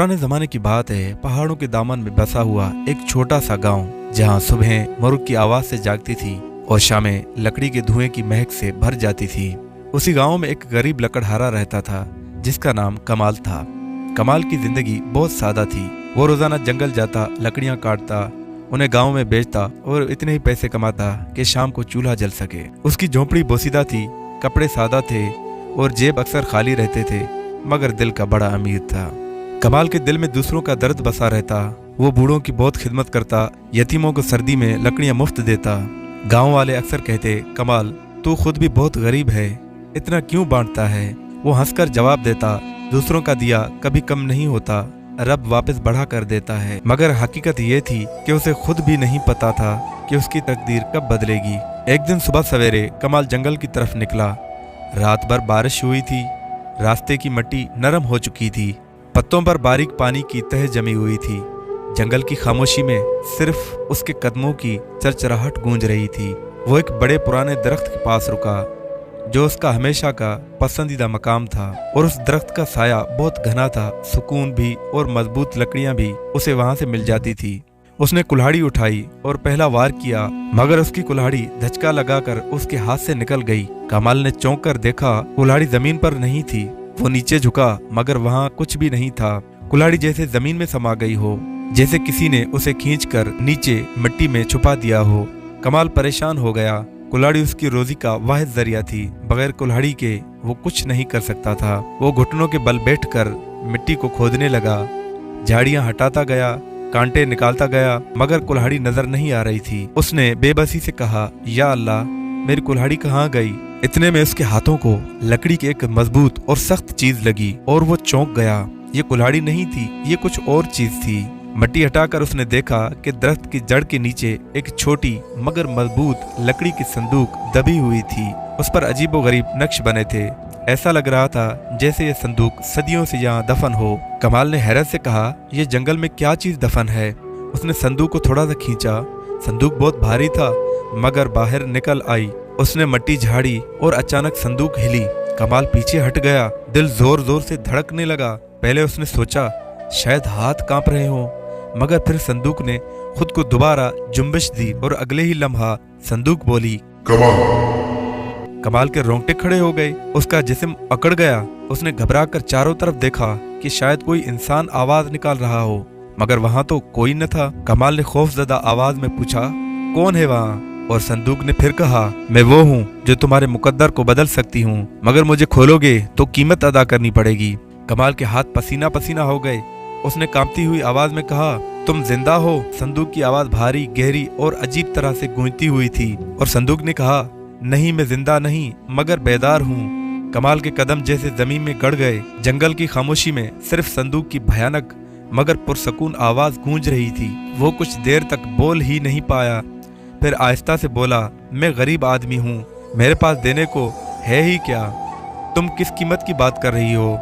पुराने जमाने की बात है। पहाड़ों के दामन में बसा हुआ एक छोटा सा गांव, जहां सुबह मोर की आवाज से जागती थी और शामें लकड़ी के धुएं की महक से भर जाती थी। उसी गांव में एक गरीब लकड़हारा रहता था जिसका नाम कमाल था। कमाल की जिंदगी बहुत सादा थी। वो रोजाना जंगल जाता, लकड़ियां काटता, उन्हें गांव में बेचता और इतने ही पैसे कमाता कि शाम को चूल्हा जल सके। उसकी झोंपड़ी बोसीदा थी, कपड़े सादा थे और जेब अक्सर खाली रहते थे, मगर दिल का बड़ा अमीर था। कमाल के दिल में दूसरों का दर्द बसा रहता। वो बूढ़ों की बहुत खिदमत करता, यतीमों को सर्दी में लकड़ियां मुफ्त देता। गांव वाले अक्सर कहते, कमाल तू खुद भी बहुत गरीब है, इतना क्यों बांटता है? वो हंसकर जवाब देता, दूसरों का दिया कभी कम नहीं होता, रब वापस बढ़ा कर देता है। मगर हकीकत ये थी कि उसे खुद भी नहीं पता था कि उसकी तकदीर कब बदलेगी। एक दिन सुबह सवेरे कमाल जंगल की तरफ निकला। रात भर बारिश हुई थी, रास्ते की मिट्टी नरम हो चुकी थी, पत्तों पर बारीक पानी की तह जमी हुई थी। जंगल की खामोशी में सिर्फ उसके कदमों की चरचराहट गूंज रही थी। वो एक बड़े पुराने दरख्त के पास रुका जो उसका हमेशा का पसंदीदा मकाम था, और उस दरख्त का साया बहुत घना था। सुकून भी और मजबूत लकड़ियां भी उसे वहां से मिल जाती थी। उसने कुल्हाड़ी उठाई और पहला वार किया, मगर उसकी कुल्हाड़ी धचका लगाकर उसके हाथ से निकल गई। कमाल ने चौंक कर देखा, कुल्हाड़ी जमीन पर नहीं थी। वो नीचे झुका, मगर वहां कुछ भी नहीं था। कुल्हाड़ी जैसे जमीन में समा गई हो, जैसे किसी ने उसे खींचकर नीचे मिट्टी में छुपा दिया हो। कमाल परेशान हो गया। कुल्हाड़ी उसकी रोजी का वाहिद जरिया थी। बगैर कुल्हाड़ी के वो कुछ नहीं कर सकता था। वो घुटनों के बल बैठकर मिट्टी को खोदने लगा, झाड़ियां हटाता गया, कांटे निकालता गया, मगर कुल्हाड़ी नजर नहीं आ रही थी। उसने बेबसी से कहा, या अल्लाह, मेरी कुल्हाड़ी कहाँ गई? इतने में उसके हाथों को लकड़ी की एक मजबूत और सख्त चीज लगी और वो चौंक गया। ये कुल्हाड़ी नहीं थी, ये कुछ और चीज थी। मिट्टी हटाकर उसने देखा कि दरख्त की जड़ के नीचे एक छोटी मगर मजबूत लकड़ी की संदूक दबी हुई थी। उस पर अजीबोगरीब नक्श बने थे। ऐसा लग रहा था जैसे ये संदूक सदियों से यहाँ दफन हो। कमाल ने हैरत से कहा, यह जंगल में क्या चीज दफन है? उसने संदूक को थोड़ा सा खींचा। संदूक बहुत भारी था, मगर बाहर निकल आई। उसने मिट्टी झाड़ी और अचानक संदूक हिली। कमाल पीछे हट गया, दिल जोर जोर से धड़कने लगा। पहले उसने सोचा शायद हाथ कांप रहे हों, मगर फिर संदूक ने खुद को दोबारा जुम्बिश दी और अगले ही लम्हा संदूक बोली, कमाल। कमाल के रोंगटे खड़े हो गए, उसका जिस्म अकड़ गया। उसने घबराकर चारों तरफ देखा कि शायद कोई इंसान आवाज निकाल रहा हो, मगर वहां तो कोई न था। कमाल ने खौफजदा आवाज में पूछा, कौन है वहाँ? और संदूक ने फिर कहा, मैं वो हूँ जो तुम्हारे मुकद्दर को बदल सकती हूँ, मगर मुझे खोलोगे तो कीमत अदा करनी पड़ेगी। कमाल के हाथ पसीना पसीना हो गए। उसने कांपती हुई आवाज में कहा, तुम जिंदा हो? संदूक की आवाज भारी, गहरी और अजीब तरह से गूंजती हुई थी। और संदूक ने कहा, नहीं, मैं जिंदा नहीं, मगर बेदार हूँ। कमाल के कदम जैसे जमीन में गड़ गए। जंगल की खामोशी में सिर्फ संदूक की भयानक मगर पुरसकून आवाज गूंज रही थी। वो कुछ देर तक बोल ही नहीं पाया, फिर आहिस्ता से बोला, मैं गरीब आदमी हूँ, मेरे पास देने को है ही क्या? तुम किस कीमत की बात कर रही हो?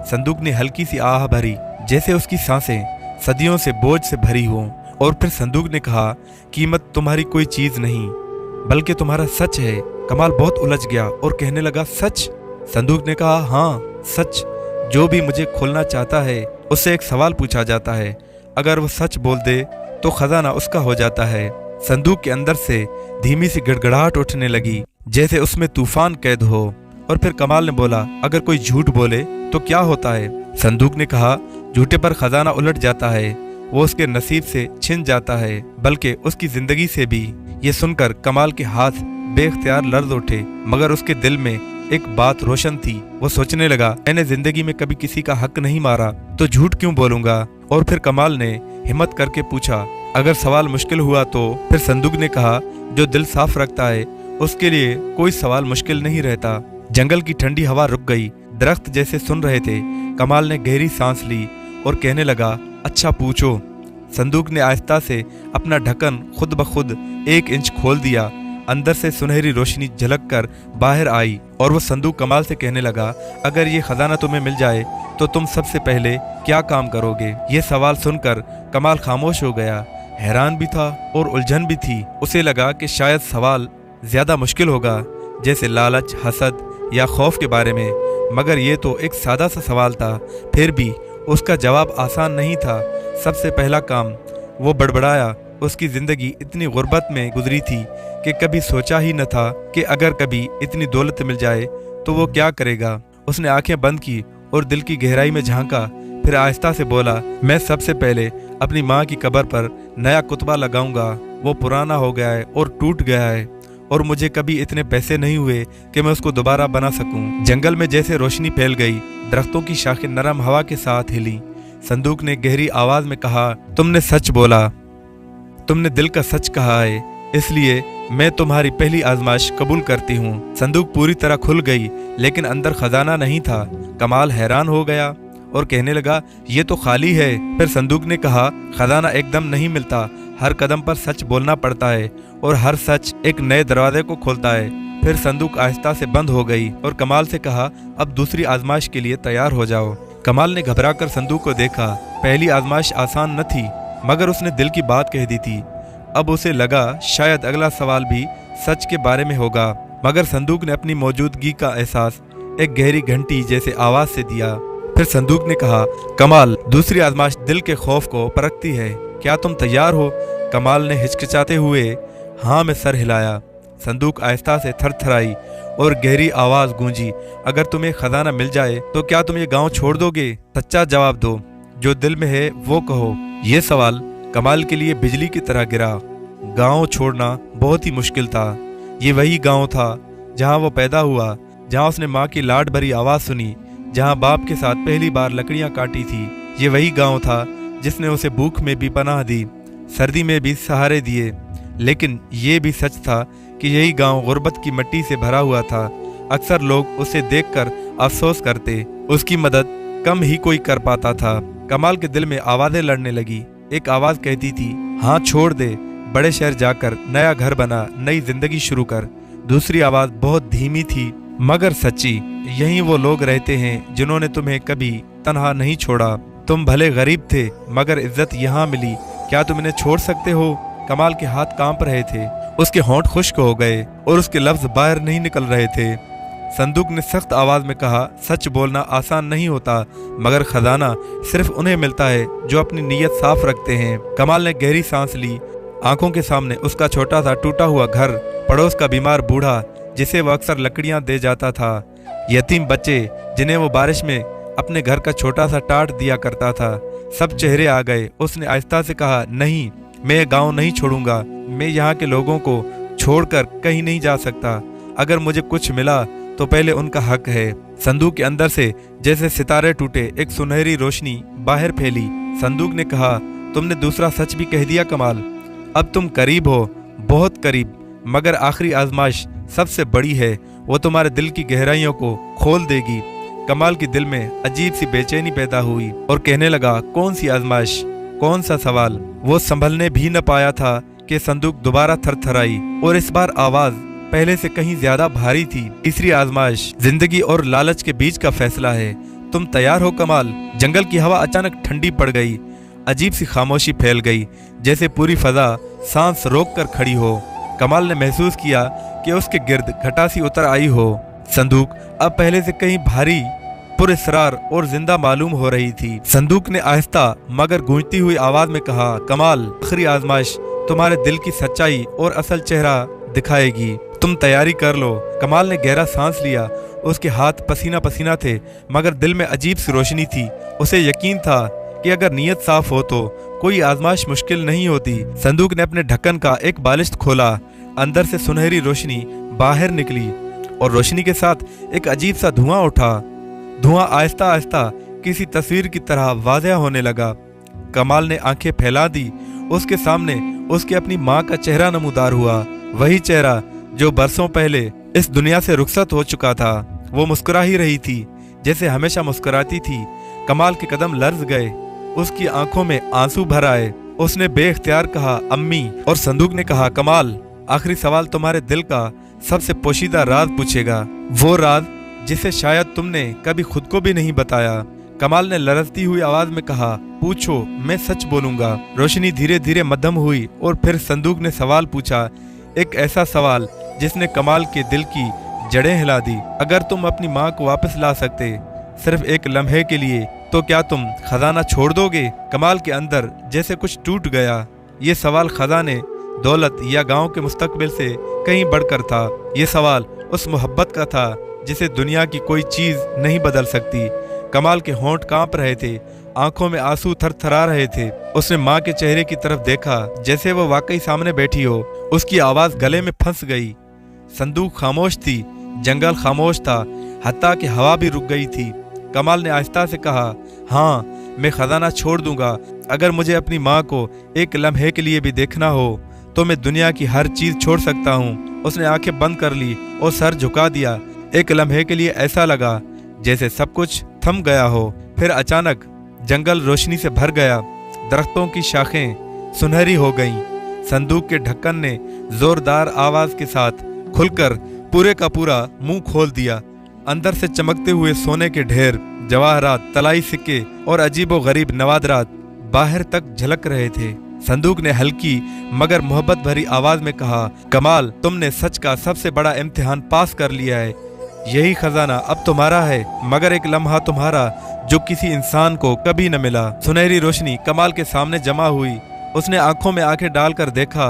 संदूक ने हल्की सी आह भरी, जैसे उसकी सांसें सदियों से बोझ से भरी हो। और फिर संदूक ने कहा, कीमत तुम्हारी कोई चीज नहीं, बल्कि तुम्हारा सच है। कमाल बहुत उलझ गया और कहने लगा, सच? संदूक ने कहा, हाँ सच। जो भी मुझे खोलना चाहता है उससे एक सवाल पूछा जाता है, अगर वो सच बोल दे तो खजाना उसका हो जाता है। संदूक के अंदर से धीमी सी गड़गड़ाहट उठने लगी, जैसे उसमें तूफान कैद हो। और फिर कमाल ने बोला, अगर कोई झूठ बोले तो क्या होता है? संदूक ने कहा, झूठे पर खजाना उलट जाता है, वो उसके नसीब से छिन जाता है, बल्कि उसकी जिंदगी से भी। ये सुनकर कमाल के हाथ बेख्तियार लर्ज उठे, मगर उसके दिल में एक बात रोशन थी। वो सोचने लगा, मैंने जिंदगी में कभी किसी का हक नहीं मारा, तो झूठ क्यों बोलूंगा? और फिर कमाल ने हिम्मत करके पूछा, अगर सवाल मुश्किल हुआ तो? फिर संदूक ने कहा, जो दिल साफ रखता है उसके लिए कोई सवाल मुश्किल नहीं रहता। जंगल की ठंडी हवा रुक गई। दरख्त जैसे सुन रहे थे। कमाल ने गहरी सांस ली और कहने लगा, अच्छा पूछो। संदूक ने आहिस्ता से अपना ढक्कन खुद ब खुद 1 इंच खोल दिया। अंदर से सुनहरी रोशनी झलक कर बाहर आई और वो संदूक कमाल से कहने लगा, अगर ये खजाना तुम्हें मिल जाए तो तुम सबसे पहले क्या काम करोगे? ये सवाल सुनकर कमाल खामोश हो गया। हैरान भी था और उलझन भी थी। उसे लगा कि शायद सवाल ज्यादा मुश्किल होगा, जैसे लालच, हसद या खौफ के बारे में, मगर ये तो एक सादा सा सवाल था। फिर भी उसका जवाब आसान नहीं था। सबसे पहला काम वो बड़बड़ाया। उसकी जिंदगी इतनी गुर्बत में गुजरी थी कि कभी सोचा ही न था कि अगर कभी इतनी दौलत मिल जाए तो वो क्या करेगा। उसने आंखें बंद की और दिल की गहराई में झांका, फिर आहिस्ता से बोला, मैं सबसे पहले अपनी माँ की कब्र पर नया कुतबा लगाऊंगा। वो पुराना हो गया है और टूट गया है और मुझे कभी इतने पैसे नहीं हुए कि मैं उसको दोबारा बना सकूं। जंगल में जैसे रोशनी फैल गई, दरख्तों की शाखें नरम हवा के साथ हिली। संदूक ने गहरी आवाज में कहा, तुमने सच बोला, तुमने दिल का सच कहा है, इसलिए मैं तुम्हारी पहली आजमाइश कबूल करती हूँ। संदूक पूरी तरह खुल गई, लेकिन अंदर खजाना नहीं था। कमाल हैरान हो गया और कहने लगा, ये तो खाली है। फिर संदूक ने कहा, खजाना एकदम नहीं मिलता, हर कदम पर सच बोलना पड़ता है और हर सच एक नए दरवाजे को खोलता है। फिर संदूक आहिस्ता से बंद हो गई और कमाल से कहा, अब दूसरी आजमाइश के लिए तैयार हो जाओ। कमाल ने घबराकर संदूक को देखा। पहली आजमाइश आसान न थी, मगर उसने दिल की बात कह दी थी। अब उसे लगा शायद अगला सवाल भी सच के बारे में होगा, मगर संदूक ने अपनी मौजूदगी का एहसास एक गहरी घंटी जैसे आवाज से दिया। फिर संदूक ने कहा, कमाल, दूसरी आजमाइश दिल के खौफ को परखती है, क्या तुम तैयार हो? कमाल ने हिचकिचाते हुए हाँ में सर हिलाया। संदूक आहिस्ता से थरथराई और गहरी आवाज गूंजी, अगर तुम्हें खजाना मिल जाए तो क्या तुम ये गांव छोड़ दोगे? सच्चा जवाब दो, जो दिल में है वो कहो। ये सवाल कमाल के लिए बिजली की तरह गिरा। गांव छोड़ना बहुत ही मुश्किल था। ये वही गांव था जहां वो पैदा हुआ, जहां उसने माँ की लाड भरी आवाज सुनी, जहां बाप के साथ पहली बार लकड़ियां काटी थी। ये वही गांव था जिसने उसे भूख में भी पनाह दी, सर्दी में भी सहारे दिए। लेकिन ये भी सच था कि यही गांव गुर्बत की मिट्टी से भरा हुआ था। अक्सर लोग उसे देखकर अफसोस करते, उसकी मदद कम ही कोई कर पाता था। कमाल के दिल में आवाजें लड़ने लगी। एक आवाज कहती थी, हाँ छोड़ दे, बड़े शहर जाकर नया घर बना, नई जिंदगी शुरू कर। दूसरी आवाज बहुत धीमी थी मगर सच्ची, यहीं वो लोग रहते हैं जिन्होंने तुम्हें कभी तन्हा नहीं छोड़ा। तुम भले गरीब थे मगर इज्जत यहाँ मिली, क्या तुम इन्हें छोड़ सकते हो? कमाल के हाथ कांप रहे थे, उसके होंठ खुश्क हो गए और उसके लफ्ज बाहर नहीं निकल रहे थे। संदूक ने सख्त आवाज में कहा, सच बोलना आसान नहीं होता, मगर खजाना सिर्फ उन्हें मिलता है जो अपनी नीयत साफ रखते हैं। कमाल ने गहरी सांस ली। आंखों के सामने उसका छोटा सा टूटा हुआ घर, पड़ोस का बीमार बूढ़ा जिसे वो अक्सर लकड़ियां दे जाता था, यतीम बच्चे जिन्हें वो बारिश में अपने घर का छोटा सा टाट दिया करता था। सब चेहरे आ गए। उसने आहिस्ता से कहा, नहीं, मैं ये गाँव नहीं छोड़ूंगा, मैं यहाँ के लोगों को छोड़कर कहीं नहीं जा सकता। अगर मुझे कुछ मिला तो पहले उनका हक है। संदूक के अंदर से जैसे सितारे टूटे, एक सुनहरी रोशनी बाहर फैली। संदूक ने कहा, तुमने दूसरा सच भी कह दिया कमाल, अब तुम करीब हो, बहुत करीब, मगर आखिरी आजमाइश सबसे बड़ी है, वो तुम्हारे दिल की गहराइयों को खोल देगी। कमाल के दिल में अजीब सी बेचैनी पैदा हुई और कहने लगा, कौन सी आजमाइश, कौन सा सवाल? वो संभलने भी न पाया था कि संदूक दोबारा थरथराई और इस बार आवाज पहले से कहीं ज्यादा भारी थी। तीसरी आजमाइश जिंदगी और लालच के बीच का फैसला है, तुम तैयार हो कमाल? जंगल की हवा अचानक ठंडी पड़ गई। अजीब सी खामोशी फैल गई, जैसे पूरी फजा सांस रोक कर खड़ी हो। कमाल ने महसूस किया कि उसके गिर्द घटा सी उतर आई हो। संदूक अब पहले से कहीं भारी, पुरस्रार और जिंदा मालूम हो रही थी। संदूक ने आहिस्ता मगर गूंजती हुई आवाज में कहा, कमाल, आखिरी आजमाइश तुम्हारे दिल की सच्चाई और असल चेहरा दिखाएगी, तुम तैयारी कर लो। कमाल ने गहरा सांस लिया। उसके हाथ पसीना पसीना थे मगर दिल में अजीब सी रोशनी थी। उसे यकीन था कि अगर नीयत साफ हो तो कोई आजमाइश मुश्किल नहीं होती। संदूक ने अपने ढक्कन का एक बालिश खोला। अंदर से सुनहरी रोशनी बाहर निकली और रोशनी के साथ एक अजीब सा धुआं उठा। धुआं आहिस्ता आहिस्ता किसी तस्वीर की तरह वाज़ेह होने लगा। कमाल ने आंखें फैला दी। उसके सामने उसकी अपनी माँ का चेहरा नमूदार हुआ, वही चेहरा जो बरसों पहले इस दुनिया से रुखसत हो चुका था। वो मुस्कुरा ही रही थी जैसे हमेशा मुस्कुराती थी। कमाल के कदम लर्ज गए, उसकी आंखों में आंसू भर आए। उसने बेइख्तियार कहा, अम्मी। और संदूक ने कहा, कमाल, आखिरी सवाल तुम्हारे दिल का सबसे पोशीदा राज पूछेगा, वो राज जिसे शायद तुमने कभी खुद को भी नहीं बताया। कमाल ने लरजती हुई आवाज में कहा, पूछो, मैं सच बोलूंगा। रोशनी धीरे धीरे मध्यम हुई और फिर संदूक ने सवाल पूछा, एक ऐसा सवाल जिसने कमाल के दिल की जड़ें हिला दी। अगर तुम अपनी माँ को वापस ला सकते, सिर्फ एक लम्हे के लिए, तो क्या तुम खजाना छोड़ दोगे? कमाल के अंदर जैसे कुछ टूट गया। ये सवाल खजाने, दौलत या गांव के मुस्तकबिल से कहीं बढ़कर था। ये सवाल उस मोहब्बत का था जिसे दुनिया की कोई चीज नहीं बदल सकती। कमाल के होंठ कांप रहे थे, आंखों में आंसू थरथरा रहे थे। उसने माँ के चेहरे की तरफ देखा जैसे वो वाकई सामने बैठी हो। उसकी आवाज गले में फंस गई। संदूक खामोश थी, जंगल खामोश था, हत्ता कि हवा भी रुक गई थी। कमाल ने आहिस्ता से कहा, हाँ, मैं खजाना छोड़ दूंगा। अगर मुझे अपनी माँ को एक लम्हे के लिए भी देखना हो तो मैं दुनिया की हर चीज छोड़ सकता हूँ। उसने आंखें बंद कर ली और सर झुका दिया। एक लम्हे के लिए ऐसा लगा जैसे सब कुछ थम गया हो। फिर अचानक जंगल रोशनी से भर गया। दरख्तों की शाखें सुनहरी हो गईं। संदूक के ढक्कन ने जोरदार आवाज के साथ खुलकर पूरे का पूरा मुंह खोल दिया। अंदर से चमकते हुए सोने के ढेर, जवाहरात, तलाई सिक्के और अजीबो गरीब नवादरात बाहर तक झलक रहे थे। संदूक ने हल्की मगर मोहब्बत भरी आवाज में कहा, कमाल, तुमने सच का सबसे बड़ा इम्तिहान पास कर लिया है। यही खजाना अब तुम्हारा है, मगर एक लम्हा तुम्हारा जो किसी इंसान को कभी न मिला। सुनहरी रोशनी कमाल के सामने जमा हुई। उसने आंखों में आंखें डालकर देखा।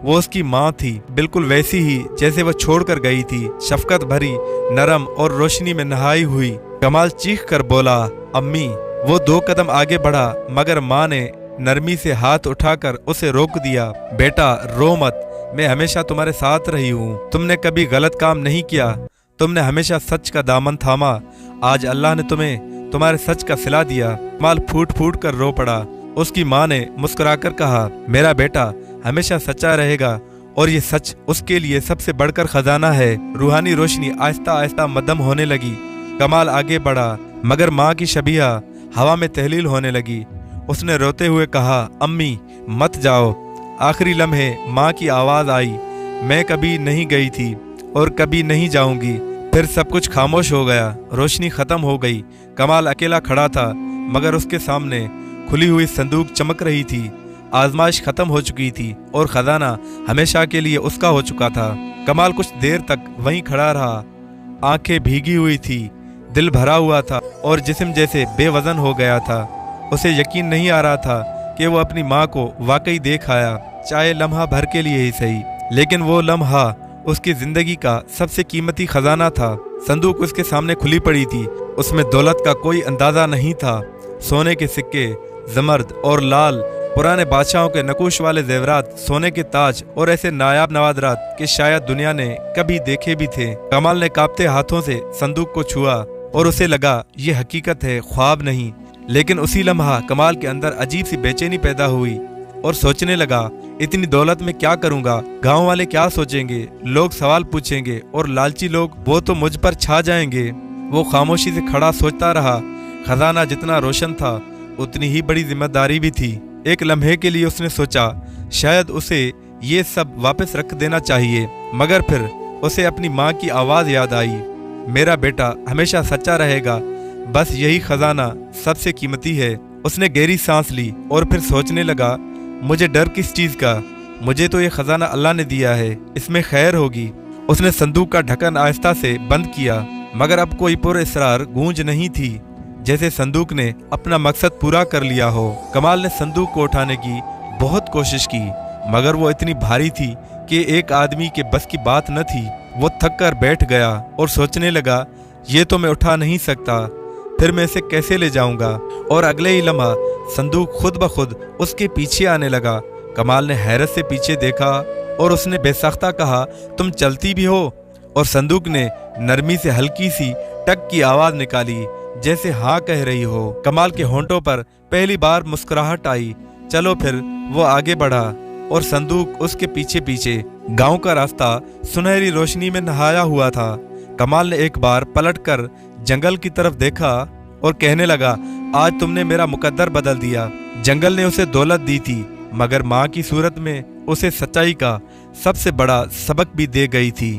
वो उसकी माँ थी, बिल्कुल वैसी ही जैसे वह छोड़कर गई थी, शफकत भरी, नरम और रोशनी में नहाई हुई। कमाल चीख कर बोला, अम्मी। वो 2 कदम आगे बढ़ा मगर माँ ने नरमी से हाथ उठाकर उसे रोक दिया। बेटा, रो मत, मैं हमेशा तुम्हारे साथ रही हूँ। तुमने कभी गलत काम नहीं किया, तुमने हमेशा सच का दामन थामा। आज अल्लाह ने तुम्हें तुम्हारे सच का सिला दिया। कमाल फूट फूट कर रो पड़ा। उसकी माँ ने मुस्कुराकर कहा, मेरा बेटा हमेशा सच्चा रहेगा और ये सच उसके लिए सबसे बढ़कर खजाना है। रूहानी रोशनी आहिस्ता आहिस्ता मद्धम होने लगी। कमाल आगे बढ़ा मगर माँ की शबीहा हवा में तहलील होने लगी। उसने रोते हुए कहा, अम्मी मत जाओ। आखिरी लम्हे माँ की आवाज़ आई, मैं कभी नहीं गई थी और कभी नहीं जाऊंगी। फिर सब कुछ खामोश हो गया। रोशनी खत्म हो गई। कमाल अकेला खड़ा था मगर उसके सामने खुली हुई संदूक चमक रही थी। आजमाइश खत्म हो चुकी थी और खजाना हमेशा के लिए उसका हो चुका था। कमाल कुछ देर तक वहीं खड़ा रहा। आंखें भीगी हुई थी, दिल भरा हुआ था और जिस्म जैसे बेवजन हो गया था। उसे यकीन नहीं आ रहा था कि वो अपनी माँ को वाकई देख आया, चाहे लम्हा भर के लिए ही सही, लेकिन वो लम्हा उसकी जिंदगी का सबसे कीमती खजाना था। संदूक उसके सामने खुली पड़ी थी। उसमें दौलत का कोई अंदाजा नहीं था। सोने के सिक्के, जमर्द और लाल, पुराने बादशाहों के नकुश वाले जेवरात, सोने के ताज और ऐसे नायाब नवादरात कि शायद दुनिया ने कभी देखे भी थे। कमाल ने कांपते हाथों से संदूक को छुआ और उसे लगा ये हकीकत है, ख्वाब नहीं। लेकिन उसी लम्हा कमाल के अंदर अजीब सी बेचैनी पैदा हुई और सोचने लगा, इतनी दौलत में क्या करूंगा? गांव वाले क्या सोचेंगे? लोग सवाल पूछेंगे और लालची लोग वो तो मुझ पर छा जाएंगे। वो खामोशी से खड़ा सोचता रहा। खजाना जितना रोशन था उतनी ही बड़ी जिम्मेदारी भी थी। एक लम्हे के लिए उसने सोचा शायद उसे ये सब वापस रख देना चाहिए, मगर फिर उसे अपनी माँ की आवाज़ याद आई, मेरा बेटा हमेशा सच्चा रहेगा, बस यही खजाना सबसे कीमती है। उसने गहरी सांस ली और फिर सोचने लगा, मुझे डर किस चीज़ का? मुझे तो ये खजाना अल्लाह ने दिया है, इसमें खैर होगी। उसने संदूक का ढक्कन आहिस्ता से बंद किया मगर अब कोई पुरअसरार गूंज नहीं थी, जैसे संदूक ने अपना मकसद पूरा कर लिया हो। कमाल ने संदूक को उठाने की बहुत कोशिश की मगर वो इतनी भारी थी कि एक आदमी के बस की बात न थी। वो थक कर बैठ गया और सोचने लगा, ये तो मैं उठा नहीं सकता, फिर मैं इसे कैसे ले जाऊंगा? और अगले ही लम्हा संदूक खुद ब खुद उसके पीछे आने लगा। कमाल ने हैरत से पीछे देखा और उसने बेसाख्ता कहा, तुम चलती भी हो? और संदूक ने नरमी से हल्की सी टक की आवाज निकाली जैसे हाँ कह रही हो। कमाल के होंठों पर पहली बार मुस्कुराहट आई। चलो फिर वो आगे बढ़ा और संदूक उसके पीछे पीछे। गांव का रास्ता सुनहरी रोशनी में नहाया हुआ था। कमाल ने एक बार पलटकर जंगल की तरफ देखा और कहने लगा, आज तुमने मेरा मुकद्दर बदल दिया। जंगल ने उसे दौलत दी थी मगर माँ की सूरत में उसे सच्चाई का सबसे बड़ा सबक भी दे गई थी।